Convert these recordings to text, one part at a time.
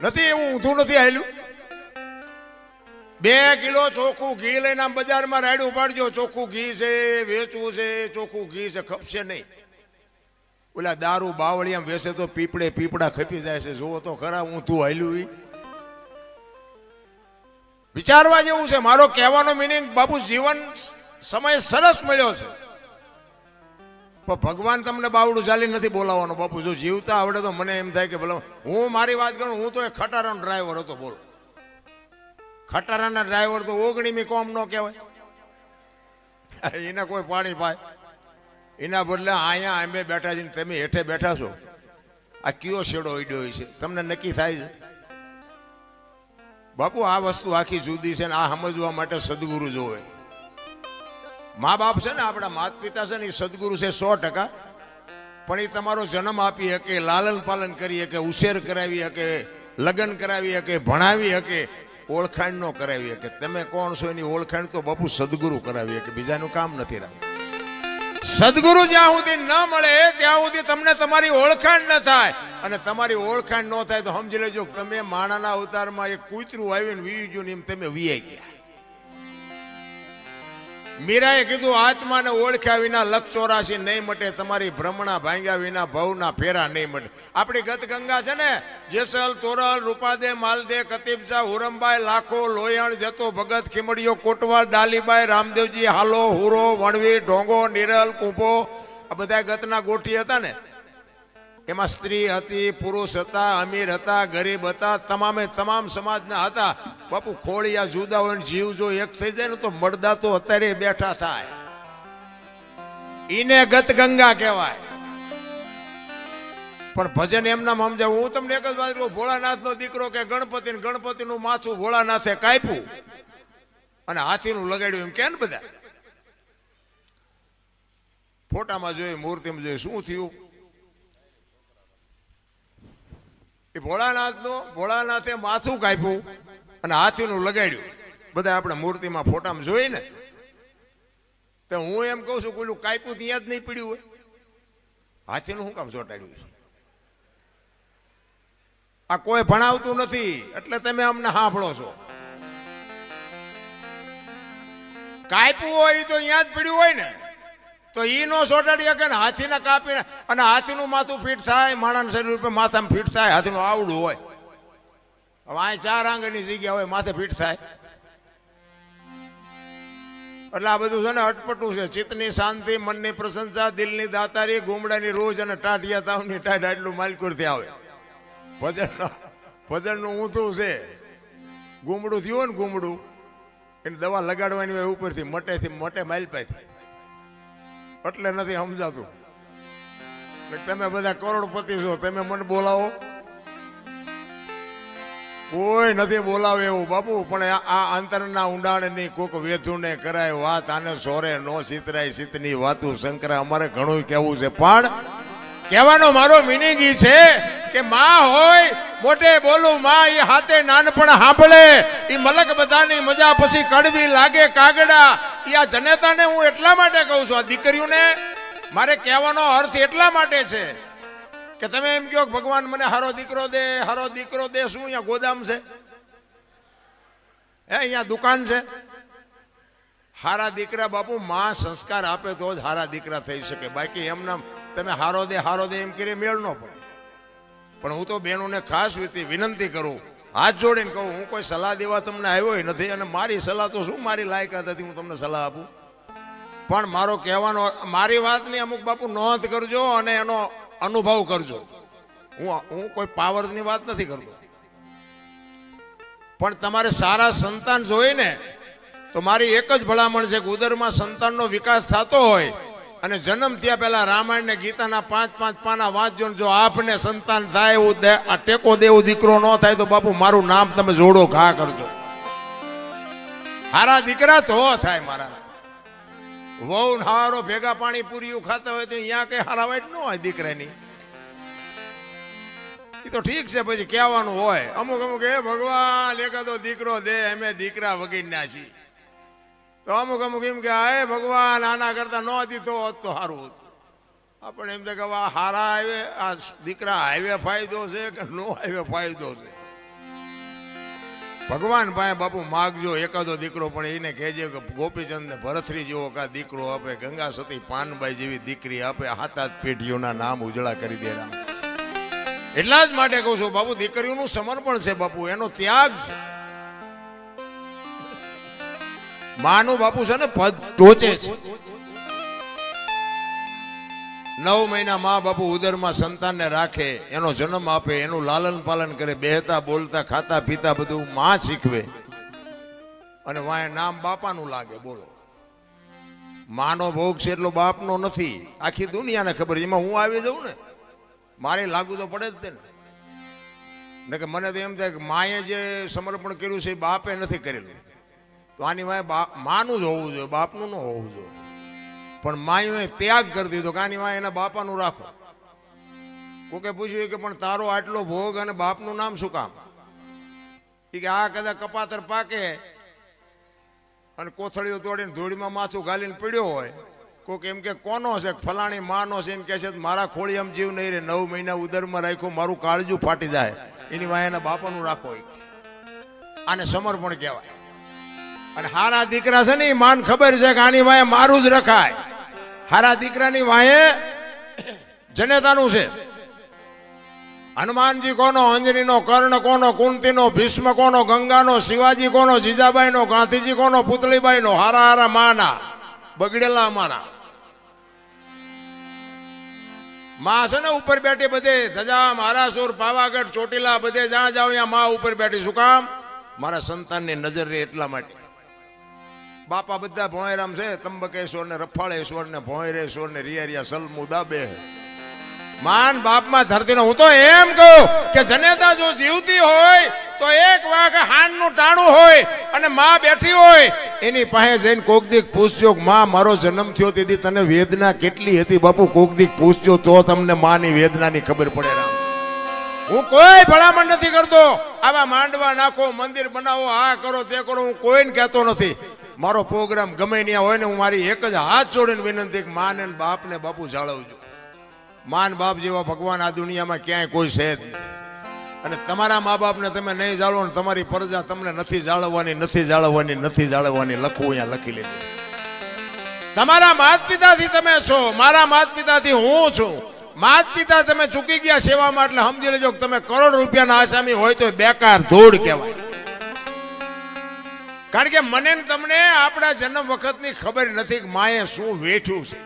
નથી એવું ઊંધું નથી આવેલું. 2 કિલો ચોખ્ખું ઘી લઈને આમ બજારમાં રાડ્યું પાડજો, ચોખ્ખું ઘી છે, વેચવું છે, ચોખ્ખું ઘી છે, ખપશે નહીં. ઓલા દારૂ બાવળિયામ વેસે તો પીપળા ખપી જાય છે. જોવો તો ખરા ઊંધું હાલ્યું. વિચારવા જેવું છે. મારો કહેવાનો મિનિંગ બાપુ જીવન સમય સરસ મળ્યો છે, પણ ભગવાન તમને બાવડું ચાલી નથી બોલાવવાનો. બાપુ જો જીવતા આવડે તો મને એમ થાય કે ભલે હું મારી વાત કરું, હું તો એક ખટારાનો ડ્રાઈવર હતો. બોલો, ખટારાના ડ્રાઈવર તો 19મી કોમ નો કહેવાય. એને કોઈ પાણી પાય એના બદલે અહીંયા અમે બેઠા છીએ, તમે હેઠે બેઠા છો. આ કયો શેડો ઈડ્યો છે તમને નક્કી થાય છે? બાપુ આ વસ્તુ આખી જુદી છે ને આ સમજવા માટે સદગુરુ જોવે. મા બાપ છે ને, આપણા માતા પિતા છે ને, એ સદગુરુ છે 100%. પણ એ તમારો જન્મ આપી શકે, લાલન પાલન કરી શકે, ઉછેર કરાવી શકે, લગ્ન કરાવી શકે, ભણાવી શકે, ઓળખાણ નો કરાવી શકે. તમે કોણ છો એની ઓળખાણ તો બાપુ સદગુરુ કરાવી શકે, બીજાનું કામ નથી રાખવું. સદગુરુ જ્યાં સુધી ન મળે ત્યાં સુધી તમને તમારી ઓળખાણ ન થાય. અને તમારી ઓળખાણ ન થાય તો સમજી લેજો તમે માણાના અવતારમાં એક કૂતરું આવીને વી ગયું ને એમ તમે વીઆઈ ગયા. મીરાએ કીધું આત્માને ઓળખ્યા વિના લખ 84 નહીં મટે, તમારી ભ્રમણા ભાંગ્યા વિના ભવના ફેરા નહીં મટે. આપણી ગત ગંગા છે ને, જેસલ, તોરલ, રૂપાદે, માલદે, કતીબસા, હુરમબાઈ, લાખો, લોયણ, જતો, ભગત, ખીમડીઓ, કોટવાલ, ડાલીબાઈ, રામદેવજી, હાલો, હુરો, વણવી, ઢોંગો, નિરલ, કુંભો, આ બધા ગતના ગોઠી હતા ને. એમાં સ્ત્રી હતી, પુરુષ હતા, અમીર હતા, ગરીબ હતા, તમામે તમામ સમાજના હતા. બાપુ ખોળિયા જુદા હોય, જીવ જો એક થઈ જાય ને તો મળદા તો અત્યારે બેઠા થાય. ઈને ગત ગંગા કહેવાય. પણ ભજન એમના સમજાવ. હું તમને એક જ વાત કહું, ભોળાનાથ નો દીકરો કે ગણપતિ નું માથું ભોળાનાથે કાપ્યું અને હાથીનું લગાડ્યું એમ કે ને બધા ફોટામાં જોયું, મૂર્તિમાં જોયું. શું થયું? ભોળાનાથે માથું કાપ્યું અને હાથીનું લગાડ્યું. બધા આપણે મૂર્તિમાં ફોટામાં જોઈ ને. તો હું એમ કહું છું, કોઈનું કાપ્યું ત્યાં જ નહીં પડ્યું હોય, હાથીનું શું કામ ચોંટાડ્યું છે? આ કોઈ ભણાવતું નથી એટલે તમે અમને સાંભળો છો. કાપ્યું હોય તો અહીંયા જ પડ્યું હોય ને, તો ઈ નો સોટાડી શકે ને. હાથીને કાપીને અને હાથીનું માથું ફીટ થાય, માણસ શરીર ઉપર માથામાં ફીટ થાય. હાથીનું આવડું હોય, હવે આ 4 આંગળની જગ્યા હોય, માથે ફીટ થાય. એટલે આ બધું છે ને અટપટું છે. ચિત્તની શાંતિ, મનની પ્રશંસા, દિલની દાતારી, ગુમડાની રોજ અને ટાઢિયા તાવની ટાઢ આટલું માલકુરથી આવે. ભજનનું ઊંધું છે. ગુમડું થયું ને, ગુમડું એને દવા લગાડવાની હોય ઉપરથી, મટે માલપાથી. એટલે નથી સમજાતું. તમે બધા કરોડપતિ છો, તમે મને બોલાવો? કોઈ નથી બોલાવે એવું બાપુ. પણ આ અંતરના ઊંડાણની કોક વેધુને કરાય વાત, આને સોરે નો સીતરાય સીતની વાતું. શંકરા અમારે ઘણું કહેવું છે, પણ કહેવાનો મારો મિનિંગ ઈ છે કે માં હોય મોટે બોલું, માં એ હાથે નાનપણ સાંભળે. એ મલક બધાની મજા પછી કડવી લાગે કાગડા. આ જનેતાને હું એટલા માટે કહું છું, આ દીકરીઓને મારે કહેવાનો અર્થ એટલા માટે છે કે તમે એમ કહો ભગવાન મને હારો દીકરો દે, હારો દીકરો દે. શું અહીંયા ગોદામ છે? અહીંયા દુકાન છે? હારા દીકરા બાપુ માં સંસ્કાર આપે તો જ હારા દીકરા થઈ શકે. બાકી એમના તમે હારો દે એમ કરી મેળ ન પડે. પણ હું તો બહેનોને ખાસ વિનંતી કરું, હાથ જોડીને કહું, હું કોઈ સલાહ દેવા તમને આવ્યો નથી. અને મારી સલાહ તો શું, મારી લાયકાત હતી હું તમને સલાહ આપું. પણ મારો કહેવાનો, મારી વાતની અમુક બાપુ નોંધ કરજો અને એનો અનુભવ કરજો. હું કોઈ પાવરની વાત નથી કરતો. પણ તમારે સારા સંતાન જોઈએ ને તો મારી એક જ ભલામણ છે કે ઉદરમાં સંતાનનો વિકાસ થતો હોય અને જન્મ થયા પહેલા રામાયણ ને ગીતાના 5-5 પાના વાંચજો. જો આપને સંતાન થાય એવું આ ટેકો દેવું દીકરો ન થાય તો બાપુ મારું નામ તમે જોડો ઘા કરજો. હારા દીકરા તો થાય. મારા વહુ હારો ભેગા પાણી પૂરી ખાતા હોય તો અહીંયા કઈ હારા વાઈટ ન હોય દીકરાની. એ તો ઠીક છે, પછી કહેવાનું હોય અમુક એ ભગવાન એકાદો દીકરો દે, અમે દીકરા વગીરના છીએ. તો અમુક એમ કે હે ભગવાન આના કરતા ન દીધો હોત તો સારું હતું. આપણે એમ થાય કે હારા આવે આ દીકરા આવે ફાયદો છે કે નો આવે ફાયદો છે. ભગવાન પાસે બાપુ માગજો એકાદો દીકરો, પણ એને કહેજે કે ગોપીચંદ ને ભરથરી જેવો કા દીકરો આપે, ગંગા સતી પાનબાઈ જેવી દીકરી આપે, હાથ હાથ પેઢીઓના નામ ઉજળા કરી દે રામ. એટલા જ માટે કહું છું બાપુ, દીકરીઓનું સમર્પણ છે બાપુ, એનો ત્યાગ છે. માનું બાપુ છે ને પદ ટોચે છે. 9 મહિના મા બાપુ ઉદરમાં સંતાનને રાખે, એનો જન્મ આપે, એનું લાલન પાલન કરે, બેહતા બોલતા ખાતા પીતા બધું માં શીખવે, અને વાય નામ બાપાનું લાગે. બોલો, માનો ભોગ છે એટલો બાપનો નથી, આખી દુનિયાને ખબર. એમાં હું આવી જાઉં ને, મારે લાગુ તો પડે જ ને કે મને તો એમ થાય કે માએ જે સમર્પણ કર્યું છે એ બાપે નથી કરેલું, તો આની વાય માનું જ હોવું જોઈએ, બાપનું ન હોવું જોઈએ. પણ માયુએ ત્યાગ કરી દીધો કે આની વાય એના બાપાનું રાખો. કોકે પૂછ્યું કે પણ તારો આટલો ભોગ અને બાપનું નામ શું કામ? કે આ કદાચ કપાતર પાકે અને કોથળીઓ તોડીને ધૂળીમાં માથું ગાલીને પડ્યો હોય, કોક એમ કે કોનો છે, ફલાણી માનો છે, એમ કે છે મારા ખોળી આમ જીવ નહીં રે, 9 મહિના ઉદરમાં રાખ્યો, મારું કાળજું ફાટી જાય, એની વાય એના બાપાનું રાખો. આને સમર્પણ કહેવાય. અને હારા દીકરા છે ને એ માન ખબર છે કે આની વાય મારું જ રખાય. હારા દીકરાની વાયે જનેતાનું છે. હનુમાનજી કોનો, અંજનીનો, કર્ણ કોનો, કુંતીનો, ભીષ્મ કોનો, ગંગાનો, શિવાજી કોનો, જીજાબાઈનો, ગાંધીજી કોનો, પુતળીબાઈનો. હારા હારા માના બગડેલા અમારા માં છે ને ઉપર બેઠી, બધે ધજા મહારાસુર પાવાગઢ ચોટીલા બધે જ્યાં જાવ ત્યાં માં ઉપર બેઠી. શું કામ? મારા સંતાનની નજર રહે એટલા માટે. બાપા બધા ભોંયરામ છે, ત્રંબકેશ્વર ને રફાળેશ્વર ને ભોંયરેશ્વર ને રિયા સલમુદા બે. માન બાપમાં ધરતીનો. હું તો એમ કહું કે જનેતા જો જીવતી હોય તો એક વાગ હાનનું ટાણું હોય અને માં બેઠી હોય, એની પાસે જઈને કોક દીક પૂછજો, માં મારો જન્મ થયો તેથી તને વેદના કેટલી હતી બાપુ? કોક દીક પૂછજો તો તમને માની વેદનાની ખબર પડે. રામ, હું કોઈ ભલામણ નથી કરતો, આવા માંડવા નાખો, મંદિર બનાવો, આ કરો તે કરો, હું કોઈને કહેતો નથી. મારો પ્રોગ્રામ ગમે ત્યાં હોય ને, હું મારી એક જ હાથ જોડીને વિનંતી કે માને બાપને બાપુ જાળવજો. માન બાપ જેવા ભગવાન આ દુનિયામાં ક્યાંય કોઈ છે જ નહીં. અને તમારા મા બાપને તમે નહીં જાળવો ને તમારી પ્રજા તમને નથી જાળવવાની, નથી જાળવવાની, નથી જાળવવાની. લખવું અહીંયા લખી લેજો. તમારા માત પિતાથી તમે છો, મારા માત પિતાથી હું છું. માત પિતા તમે ચૂકી ગયા સેવામાં, એટલે સમજી લેજો કે તમે કરોડ રૂપિયાના આસામી હોય તો બેકાર ધૂળ કહેવાય. કારણ કે મને ને તમને આપણા જન્મ વખતની ખબર નથી કે માએ શું વેઠ્યું છે.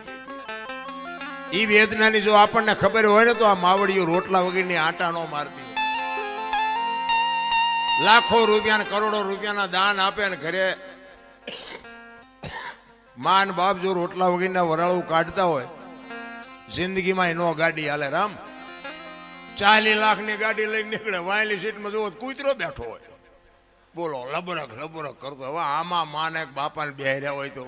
એ વેદનાની જો આપણને ખબર હોય ને તો આ માવડીઓ રોટલા વગરની આટા નો મારતી હોય. લાખો રૂપિયા કરોડો રૂપિયાના દાન આપે ને ઘરે માન બાપ જો રોટલા વગરના વરાળું કાઢતા હોય, જિંદગીમાં નો ગાડી હાલે. રામ, 40 લાખની ગાડી લઈને નીકળે, વાયલી સીટમાં જોવો કૂતરો બેઠો હોય. બોલો, લબરક લબરક કરતો. હવે આમાં માને બાપાને બેહર્યા હોય તો,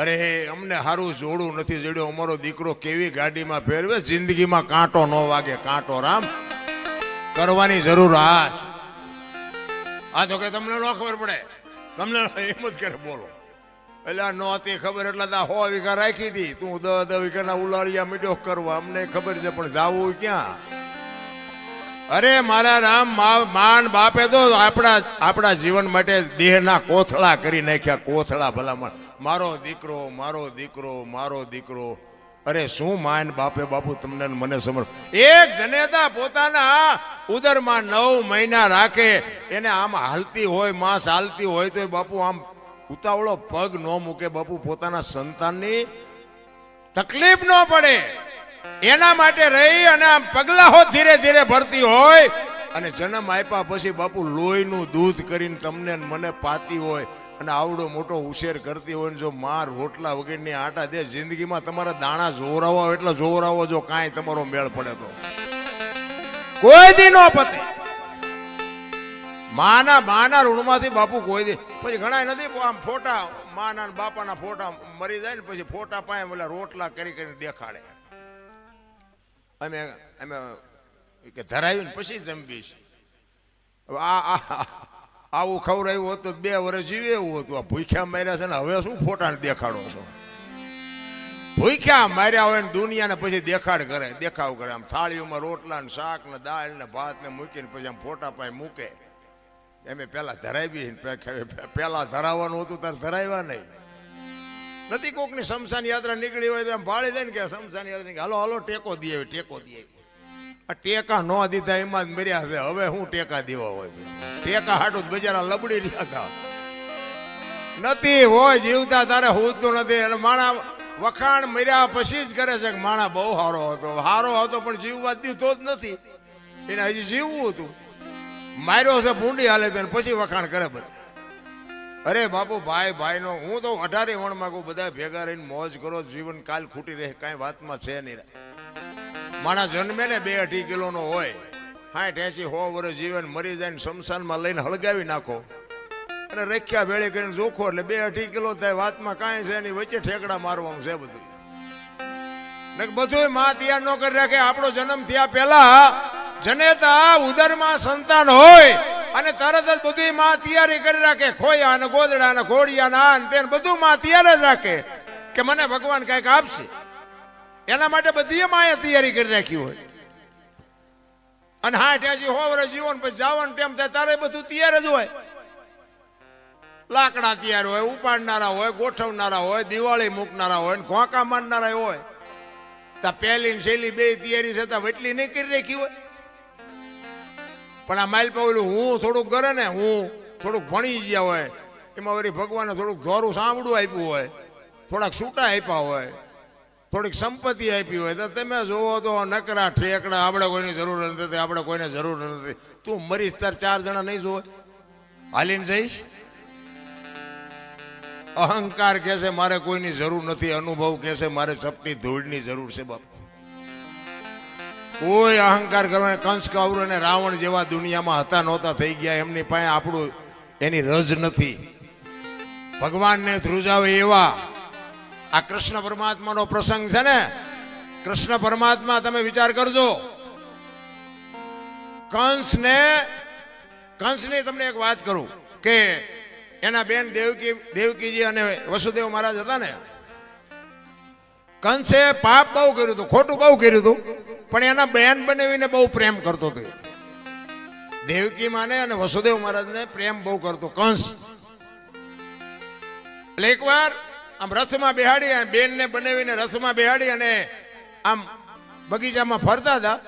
અરે અમને સારું જોડું નથી જડ્યો, અમારો દીકરો કેવી ગાડીમાં ફેરવે, જિંદગીમાં કાંટો ન વાગે. કાંટો રામ કરવાની જરૂર આ છે. આ તો કે તમને ન ખબર પડે, તમને એમ જ કરે. બોલો, એટલે નહોતી ખબર એટલે 100 વીઘા રાખી હતી, તું 10 વીઘાના ઉલાળિયા મીઠો કરવા. અમને ખબર છે પણ જાવું ક્યાં? અરે મારા રામ, માન બાપે તો આપણા જીવન માટે દેહના કોથળા કરી નાખ્યા. કોથળા ભલામણ, મારો દીકરો, મારો દીકરો, મારો દીકરો. અરે શું માન બાપે બાપુ તમને મને સમજ. એક જનેતા પોતાના ઉદરમાં 9 મહિના રાખે, એને આમ હાલતી હોય, માંસ હાલતી હોય તો બાપુ આમ ઉતાવળો પગ ન મૂકે બાપુ. પોતાના સંતાનની તકલીફ ન પડે એના માટે રહી અને આમ પગલાઓ ધીરે ધીરે ભરતી હોય. અને જન્મ આપ્યા પછી બાપુ લોહીનું દૂધ કરીને તમને મને પાતી હોય અને આવડો મોટો ઉછેર કરતી હોય ને જો માર રોટલા વગરની આટા દે, જિંદગીમાં તમારા દાણા જોરાવો એટલે જોરાવો. જો કાંઈ તમારો મેળ પડે તો કોઈ દી નો પતે. માના ઋણમાંથી બાપુ કોઈ દી. પછી ઘણા નથી આમ ફોટા માના બાપાના ફોટા મરી જાય ને પછી ફોટા પાય ઓલા રોટલા કરી કરીને દેખાડે. અમે કે ધરાવીને પછી જમીશ. આવું ખવડાવ્યું હોત તો 2 વર્ષ જીવે એવું હતું. આ ભૂખ્યા માર્યા છે ને હવે શું ફોટાને દેખાડો છો? ભૂખ્યા માર્યા હોય ને દુનિયાને પછી દેખાડ કરે, દેખાવ કરે. આમ થાળીઓમાં રોટલા ને શાક ને દાળ ને ભાત ને મૂકીને પછી આમ ફોટા પાય મૂકે. એમે પેલા ધરાવી પેલા ધરાવવાનું હતું તાર ધરાવ્યા નહીં નથી. કોકની શમશાન યાત્રા નીકળી હોય તો એમ ભાળી જાય ને કે શમશાન યાત્રા હાલો હાલો ટેકો દે ટેકો દે. આ ટેકા ન દીધા એમાં જ મર્યા છે. હવે હું ટેકા દેવા હોય? ટેકા હાટું બજારા લબડી રહ્યા હતા. નથી હોય જીવતા તારે હોતું નથી. અને માણા વખાણ મર્યા પછી જ કરે છે કે માણા બહુ સારો હતો. સારો હતો પણ જીવવા દીધો જ નથી. એને હજી જીવવું હતું. માર્યો છે ભૂંડી હાલે તો પછી વખાણ કરે બધા. અરે બાપુ ભાઈ ભાઈનો હું તો 18 વણમાં કહું બધા ભેગા રહીને મોજ કરો. જીવન કાલ ખૂટી રહે કાંઈ વાતમાં છે નહીં. મારા જન્મે ને 2-2.5 કિલોનો હોય 60-80-100 વર્ષ જીવન મરી જાય ને શમશાનમાં લઈને હળગાવી નાખો અને રખ્યા ભેળી કરીને જોખો એટલે 2-2.5 કિલો થાય. વાતમાં કાંઈ છે નહીં. વચ્ચે ઠેકડા મારવાનું છે બધું. બધું માં તૈયાર ન કરી રાખે. આપણો જન્મ થયા પહેલા જનેતા ઉદરમાં સંતાન હોય અને તરત જ બધી માં તૈયારી કરી રાખે. ખોયા અને ગોદડા અને ઘોડિયા ને આ તેને બધું માં તૈયાર જ રાખે કે મને ભગવાન કઈક આપશે. એના માટે બધી માએ તૈયારી કરી રાખી હોય. અને 60-100 વર્ષ જીવન પછી જવાનું ટાઈમ થાય તારે બધું તૈયાર જ હોય. લાકડા તૈયાર હોય, ઉપાડનારા હોય, ગોઠવનારા હોય, દિવાળી મૂકનારા હોય, ઘોંકા મારનારા હોય. તા પહેલી શૈલી બે તૈયારી છે વટલી નહીં કરી રાખી હોય. પણ આ માઇલ પાવલું હું થોડુંક કરે ને હું થોડુંક ભણી ગયા હોય એમાં વળી ભગવાને થોડુંક ધોરું સાંભળું આપ્યું હોય, થોડાક છૂટા આપ્યા હોય, થોડીક સંપત્તિ આપી હોય તો તમે જોવો તો નકરા ઠેકડા. આપણે કોઈની જરૂર નથી. આપણે કોઈને જરૂર નથી. તું મરીશ તાર 4 જણા નહીં જોવે હાલીને જઈશ. અહંકાર કહે છે મારે કોઈની જરૂર નથી. અનુભવ કહે છે મારે ચપટી ધૂળની જરૂર છે. બાપ કોઈ અહંકાર કરવાને કંસ કૌરવ અને રાવણ જેવા દુનિયામાં હતા નહોતા થઈ ગયા. એમની પાસે આપણું એની રજ નથી. ભગવાનને ધ્રુજાવે એવા આ કૃષ્ણ પરમાત્માનો પ્રસંગ છે ને. કૃષ્ણ પરમાત્મા તમે વિચાર કરજો. કંસને તમને એક વાત કરું કે એના બેન દેવકીજી અને વસુદેવ મહારાજ હતા ને. કંસે પાપ બહુ કર્યું હતું, ખોટું બહુ કર્યું હતું, પણ એના બેન બનાવીને બહુ પ્રેમ કરતો હતો. દેવકી માને અને વસુદેવ મહારાજને પ્રેમ બહુ કરતો કંસ. એટલે એકવાર આમ રથમાં બેહાડી અને બેનને બનાવીને રથમાં બેહાડી અને આમ બગીચામાં ફરતા હતા.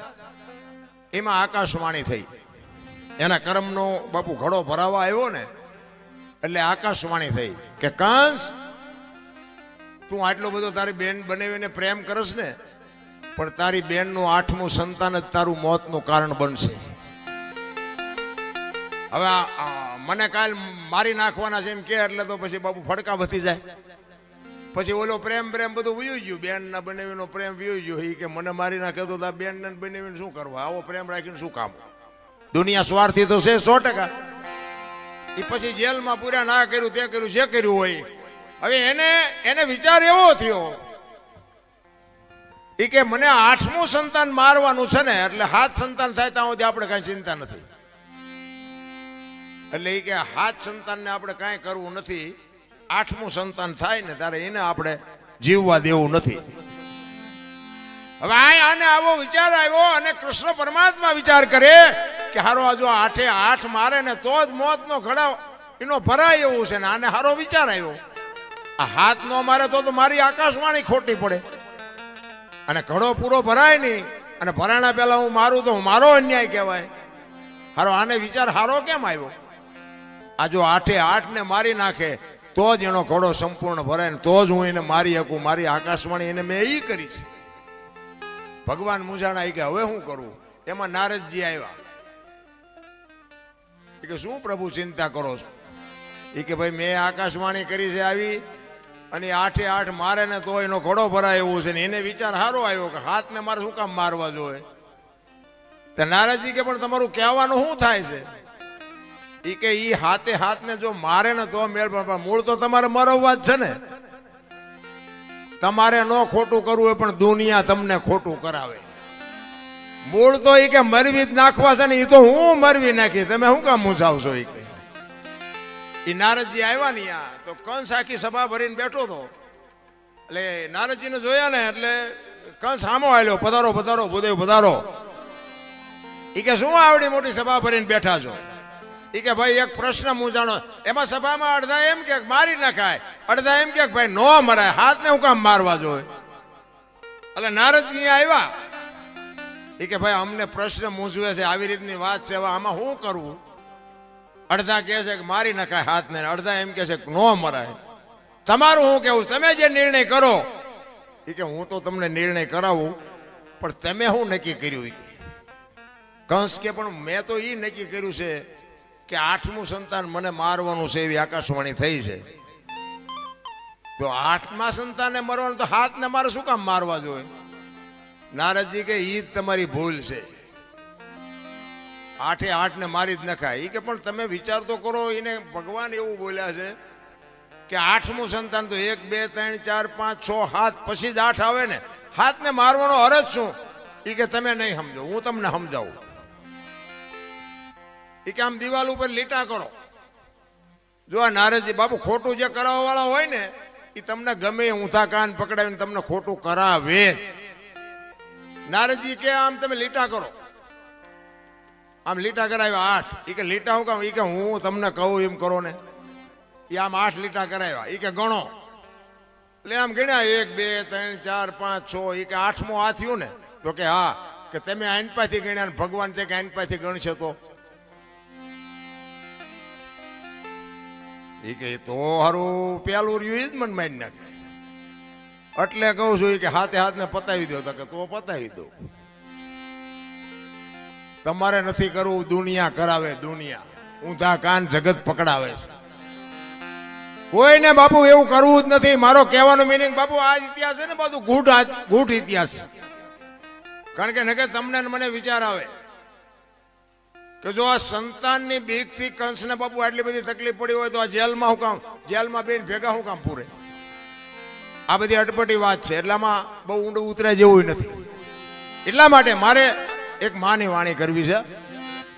એમાં આકાશવાણી થઈ. એના કર્મનો બાપુ ઘડો ભરાવા આવ્યો ને એટલે આકાશવાણી થઈ કે કંસ તું આટલો બધો તારી બેન બનાવીને પ્રેમ કરસ ને પણ તારી બેનનું 8મું સંતાન જ તારું મોતનું કારણ બનશે. હવે મને કાલ મારી નાખવાના છે એમ કે એટલે તો પછી બાપુ ફડકા વધી જાય. પછી ઓલો પ્રેમ બધું વયું ગયું. બેન ના બનાવીનો પ્રેમ વયું ગયો. એ કે મને મારી નાખે તો બેન ને બનાવીને શું કરવા? આવો પ્રેમ રાખીને શું કામ? દુનિયા સ્વાર્થી તો છે 100%. એ પછી જેલમાં પૂરા ના કર્યું તે કર્યું જે કર્યું હોય. હવે એને વિચાર એવો થયો એ કે મને 8મું સંતાન મારવાનું છે ને એટલે 7 સંતાન થાય ત્યાં સુધી આપણે કઈ ચિંતા નથી. એટલે એ કે 7 સંતાનને આપણે કાંઈ કરવું નથી. 8મું સંતાન થાય ને ત્યારે એને આપણે જીવવા દેવું નથી. હવે આને આવો વિચાર આવ્યો અને કૃષ્ણ પરમાત્મા વિચાર કરે કે હારો આ જો 8 મારે ને તો જ મોતનો ઘડા એનો ભરાય એવું છે ને. આને હારો વિચાર આવ્યો. આ હાથ નો મારે તો મારી આકાશવાણી ખોટી પડે અને ઘડો પૂરો ભરાય નહીં. અને ભરાણા પહેલા હું મારું તો મારો અન્યાય કહેવાય. હારો આને વિચાર હારો કેમ આવ્યો? આ જો 8 ને મારી નાખે તો જ એનો ઘડો સંપૂર્ણ ભરાય ને તો જ હું એને મારી શકું. મારી આકાશવાણી એને મેં એ કરીશ. ભગવાન મૂંઝાણા કે હવે શું કરવું? એમાં નારદજી આવ્યા. કે શું પ્રભુ ચિંતા કરો છો? એ કે ભાઈ મેં આકાશવાણી કરી છે આવી અને 8 મારે ને તો એનો ઘડો ભરાય એવું છે ને. એને વિચાર સારો આવ્યો કે હાથને મારે શું કામ મારવા જોઈએ? તો નારદજી કે પણ તમારું કહેવાનું શું થાય છે? એ કે ઈ હાથને જો મારે ને તો મેળ, પણ મૂળ તો તમારે મરવવા જ છે ને. તમારે ન ખોટું કરવું હોય પણ દુનિયા તમને ખોટું કરાવે. મૂળ તો એ કે મરવી જ નાખવા છે ને. એ તો હું મરવી નાખી, તમે શું કામ મૂંઝાવશો? એ કે એ નારદજી આવ્યા ને તો કંસ આખી સભા ભરીને બેઠો હતો. એટલે નારદજીને જોયા ને એટલે કંસ સામો આવ્યો. પધારો ભૂદેવ પધારો. એ કે શું આવડી મોટી સભા ભરીને બેઠા છો? એ કે ભાઈ એક પ્રશ્ન મૂંઝાણો. એમાં સભામાં અડધા એમ કે મારી નખાય, અડધા એમ કે ભાઈ નો મરાય, હાથને હું કામ મારવા જોઈએ. એટલે નારદજી આવ્યા. એ કે ભાઈ અમને પ્રશ્ન મૂંઝવે છે, આવી રીતની વાત છે, હવે આમાં શું કરવું? અડધા કહે છે કે મારી નખાય હાથને, અડધા એમ કે છે કે નો મરાય. તમારું શું કેવું? તમે જે નિર્ણય કરો. એ કે હું તો તમને નિર્ણય કરાવું, પણ તમે શું નક્કી કર્યું? કંસ કે પણ મેં તો એ નક્કી કર્યું છે કે 8મું સંતાન મને મારવાનું છે, એવી આકાશવાણી થઈ છે. તો 8મા સંતાને મરવાનું, તો હાથને મારે શું કામ મારવા જોઈએ? નારદજી કે ઈ જ તમારી ભૂલ છે, 8એ 8ને મારી જ નખાય. એ કે પણ તમે વિચાર તો કરો, એને ભગવાન એવું બોલ્યા છે કે 8મું સંતાન તો 1 2 3 4 5 6 7 પછી જ 8 આવે ને, હાથને મારવાનો અરજ શું? એ કે તમે નહીં સમજો, હું તમને સમજાવું. એ કે આમ દિવાલ ઉપર લીટા કરો. જો આ નારદજી બાપુ ખોટું જે કરાવવા વાળા હોય ને, એ તમને ગમે ઊંધા કાન પકડાવીને તમને ખોટું કરાવે. નારદજી કે આમ તમે લીટા કરો. આમ લીટા કરાવ્યા 8. એ કે લીટા હું કામ? એ કે હું તમને કહું એમ કરો ને. એ આમ 8 લીટા કરાવ્યા. એ કે ગણો. એટલે આમ ગણ્યા 1 2 3 4 5 6. એ કે 8મો આ થયું ને? તો કે હા. કે તમે આઈન પાથી ગણ્યા ને ભગવાન છે કે આઈન પાથી ગણશે તો? એ કે તો હારું પેલું રહ્યું જ મને મારી નાખે. એટલે કહું છું કે હાથે હાથને પતાવી દો. કે તો પતાવી દો. તમારે નથી કરવું, દુનિયા કરાવે. દુનિયા ઊંધા કાન જગત પકડાવે છે. કોઈને બાપુ એવું કરવું જ નથી. મારો કહેવાનો મિનિંગ બાપુ આ ઇતિહાસ છે ને બધું ગૂઢ ઇતિહાસ છે. કારણ કે નકે તમને મને વિચાર આવે કે જો આ સંતાનની બીકથી કંસને બાપુ આટલી બધી તકલીફ પડી હોય તો આ જેલમાં હું કામ, જેલમાં બેન ભેગા હું કામ પૂરે? આ બધી અટપટી વાત છે. એટલામાં બહુ ઊંડું ઉતરે જેવું નથી. એટલા માટે મારે એક માની વાણી કરવી છે.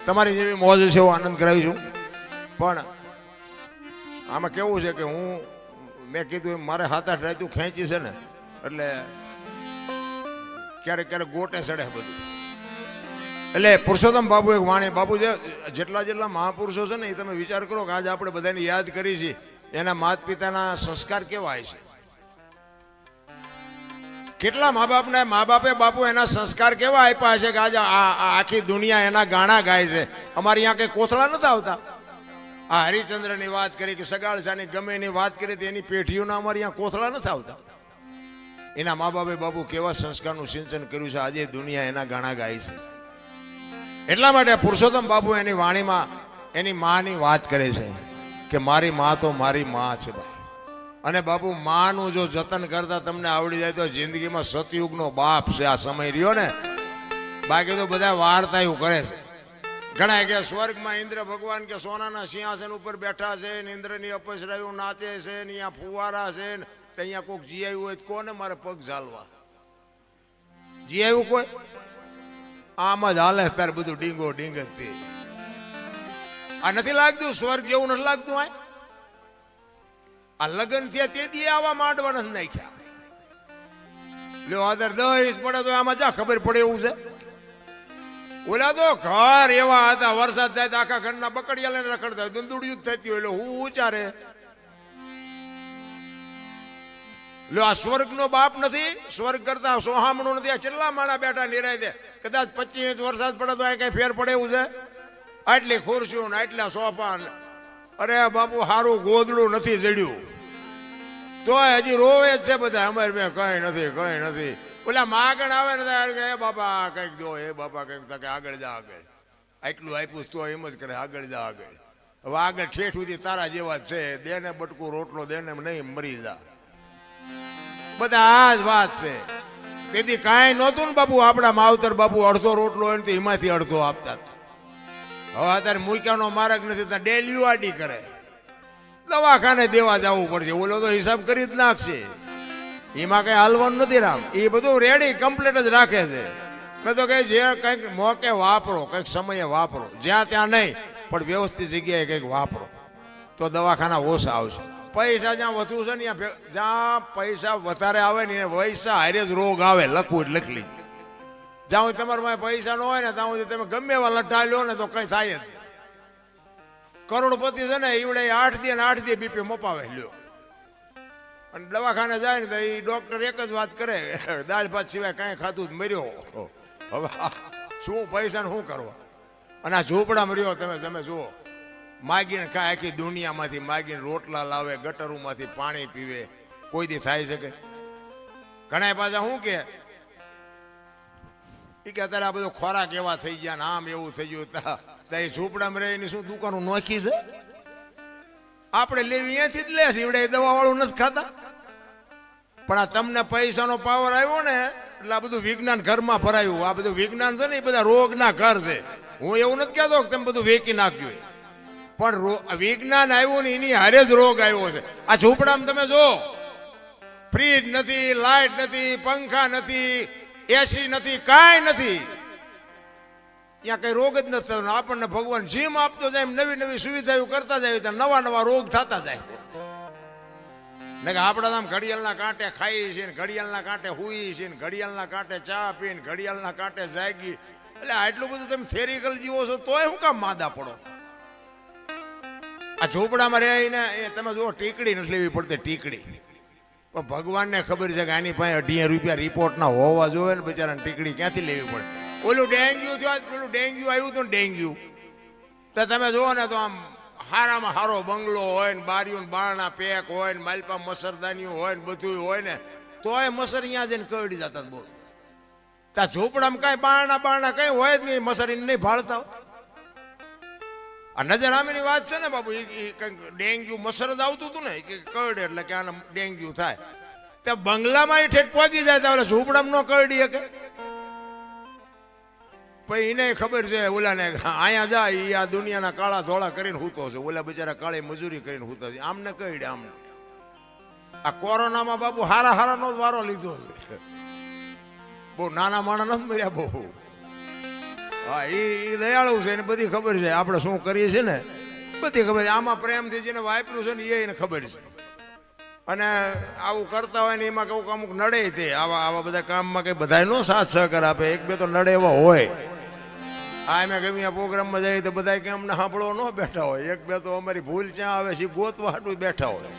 તમારી જેવી મોજ છે એવો આનંદ કરાવીશું. પણ આમાં કેવું છે કે મેં કીધું એમ મારે 7-8 રાતું ખેંચી છે ને, એટલે ક્યારેક ક્યારેક ગોટે ચડે બધું. એટલે પુરુષોત્તમ બાપુ એક વાણી, બાપુ જેટલા મહાપુરુષો છે ને, એ તમે વિચાર કરો કે આજે આપણે બધાને યાદ કરી છે, એના માતા પિતાના સંસ્કાર કેવા હોય છે? કેટલા મા બાપે બાપુ એના સંસ્કાર કેવા આપ્યા છે કે આજે આખી દુનિયા એના ગાણા ગાય છે. અમારે અહીંયા કઈ કોથળા નથી આવતા. આ હરિચંદ્રની વાત કરી કે સગાળસાની ગમે એની વાત કરી, એની પેઢીઓના અમારે અહીંયા કોથળા નથી આવતા. એના મા બાપે બાપુ કેવા સંસ્કારનું સિંચન કર્યું છે, આજે દુનિયા એના ગાણા ગાય છે. એટલા માટે પુરુષોત્તમ બાપુ એની વાણીમાં એની માની વાત કરે છે કે મારી મા તો મારી મા છે ભાઈ. અને બાપુ માનું જો જતન કરતા તમને આવડી જાય તો જિંદગીમાં સતયુગનો બાપ છે આ સમય રહ્યો ને. બાકી તો બધા વાર્તા એવું કરે છે. ઘણા કે સ્વર્ગમાં ઇન્દ્ર ભગવાન કે સોનાના સિંહાસન ઉપર બેઠા છે ને, ઇન્દ્રની અપસરાયું નાચે છે ને, અહીંયા ફુવારા છે ને, તો અહીંયા કોઈક જી આવ્યું હોય કોને મારે પગ ઝાલવા? જી આવ્યું કોઈ? આમ જ હાલે તાર બધું ડીંગો ડીંગ જ. આ નથી લાગતું સ્વર્ગ જેવું નથી લાગતું? આ લગ્ન થયા તે દી આવા માંડવા નથી નાખ્યા. લ્યો આદર 10 પડે તો આમાં જા ખબર પડે એવું છે. ઓલા તો ઘર એવા હતા, વરસાદ થાય તો આખા ઘરના બકડિયા લઈને રખડતા હોય, દુંદુડિયું થતી હોય. એટલે હું ઉચારે લ્યો આ સ્વર્ગનો બાપ નથી? સ્વર્ગ કરતા સોહામણું નથી? આ છેલ્લા માણા બેઠા નિરાય દે. કદાચ 25 ઇંચ વરસાદ પડે તો આ કઈ ફેર પડે એવું છે? આટલી ખુરશીઓ ને આટલા સોફા. અરે બાપુ હારું ગોદડું નથી જડ્યું તો હજી રોવે જ છે બધા. અમારે મેં કઈ નથી. ઓલા માગણ આવે ને કે બાપા કઈક દો, એ બાપા કઈક આગળ જા આગળ. આટલું આપ્યું તો એમ જ કરે, આગળ જા આગળ. હવે આગળ ઠેઠ સુધી તારા જેવા જ છે. દેને બટકું રોટલો દેને નહીં મરી જા. બધા આ જ વાત છે. તેથી કાંઈ નહોતું ને બાપુ. આપણા માવતર બાપુ અડધો રોટલો હોય ને તો એમાંથી અડધો આપતા હતા. હવે અત્યારે મૂક્યાનો માર્ગ નથી, ત્યાં ડેલી આડી કરે. દવાખાને દેવા જવું પડશે. ઓલો તો હિસાબ કરી જ નાખશે. એમાં કઈ હાલવાનું નથી રામ. એ બધું રેડી કમ્પ્લીટ જ રાખે છે. મેં તો કહે જે કંઈક મોકે વાપરો, કંઈક સમયે વાપરો. જ્યાં ત્યાં નહીં પણ વ્યવસ્થિત જગ્યાએ કંઈક વાપરો તો દવાખાના ઓછા આવશે. પૈસા જ્યાં વધુ છે ને, જ્યાં પૈસા વધારે આવે ને પૈસા હારે જ રોગ આવે. લખવું જ લખલી. જ્યાં તમારા પાસે પૈસા ન હોય ને ત્યાં તમે ગમે એવા લઠ્ઠા લો ને તો કઈ થાય જ. કરોડપતિ છે ને ઈવડે 8 દી ને 8 દી બીપી મપાવે લ્યો. અને દવાખાને જાય ને તો એ ડોક્ટર એક જ વાત કરે, દાળ ભાત સિવાય કાંઈ ખાતું જ મર્યો. હવે શું પૈસા ને શું કરવા? અને આ ઝૂંપડામાં રહ્યો તમે જુઓ, માગીને કાંઈ આખી દુનિયામાંથી માગીને રોટલા લાવે, ગટરોમાંથી પાણી પીવે, કોઈ દી થાય શકે? ઘણા પાછા શું કે અત્યારે આ બધો ખોરાક એવા થઈ ગયા ને આમ એવું થઈ ગયું, એ ઝૂંપડામાં રહીને શું દુકાનો નોખી છે? આપણે લેવી અહીંયાથી જ લેશે, એવડે દવા વાળું નથી ખાતા. પણ આ તમને પૈસાનો પાવર આવ્યો ને એટલે આ બધું વિજ્ઞાન ઘરમાં ભરાયું. આ બધું વિજ્ઞાન છે ને એ બધા રોગના ઘર છે. હું એવું નથી કહેતો કે તમે બધું વેચી નાખ્યું, પણ વિજ્ઞાન આવ્યું ને એની હારે જ રોગ આવ્યો છે. આ ઝૂંપડામાં તમે જો, ફ્રીજ નથી, લાઇટ નથી, પંખા નથી, એસી નથી, કાંઈ નથી. ત્યાં કઈ રોગ જ નથી થતો. આપણને ભગવાન જીમ આપતો જાય એમ નવી નવી સુવિધાઓ કરતા જાય તો નવા નવા રોગ થતા જાય. ને કે આપણે આમ ઘડિયાળના કાંઠે ખાઈ છે ને ઘડિયાળના કાંઠે હુઈ છે ને ઘડિયાળના કાંઠે ચા પીને ઘડિયાળના કાંઠે જાગી. એટલે આટલું બધું તમે થેરિકલ જીવો છો તોય શું કામ માદા પડો? આ ઝૂંપડામાં રહીને તમે જુઓ, ટીકડી નથી લેવી પડતી, ટીકડી. પણ ભગવાનને ખબર છે કે આની પાસે 18 રૂપિયા રિપોર્ટના હોવા જોઈએ ને, બિચારાને ટીકડી ક્યાંથી લેવી પડે? ઓલું ડેન્ગ્યુ થયું, પેલું ડેન્ગ્યુ આવ્યું હતું ને, ડેન્ગ્યુ તો તમે જુઓ ને તો આમ હારામાં હારો બંગલો હોય ને, બારીઓ ને બારણા પેક હોય ને, માલપા મસરદાનીઓ હોય ને, બધું હોય ને, તોય મસર અહીંયા જઈને કરડી જતા. બોલો, ત્યાં ઝૂંપડામાં કાંઈ બારણા કઈ હોય જ નહીં, મસરીને નહીં ભાળતા. આ નજરામીની વાત છે ને બાબુ, એ કંઈક ડેન્ગ્યુ મસર જ આવતું હતું ને કે કરડે એટલે કે આને ડેન્ગ્યુ થાય. ત્યાં બંગલામાં એ ઠેઠ પહોંચી જાય તો ઝૂંપડામાં ન કરડી શકે. પછી એને ખબર છે ઓલાને, અહીંયા જાય એ આ દુનિયાના કાળા ધોળા કરીને હૂતો છે, ઓલા બિચારા કાળી મજૂરી કરીને હૂતા છે. આમને કહીડે આમને. આ કોરોનામાં બાબુ હારાનો જ વારો લીધો છે. બહુ નાના માણસ નથી મર્યા બહુ. હા, એ દયાળુ છે, એને બધી ખબર છે આપણે શું કરીએ છીએ ને, બધી ખબર છે. આમાં પ્રેમથી જેને વાપર્યું છે ને એને ખબર છે. અને આવું કરતા હોય ને એમાં કહું અમુક નડે તે આવા બધા કામમાં કઈ બધા નો સાથ સહકાર આપે. એક બે તો નડે એવા હોય. આ અમે ગમે પ્રોગ્રામમાં જઈએ તો બધા કે અમને સાંભળવા ન બેઠા હોય. એક બે તો અમારી ભૂલ ક્યાં આવે છે ગોતવા હાટું બેઠા હોય.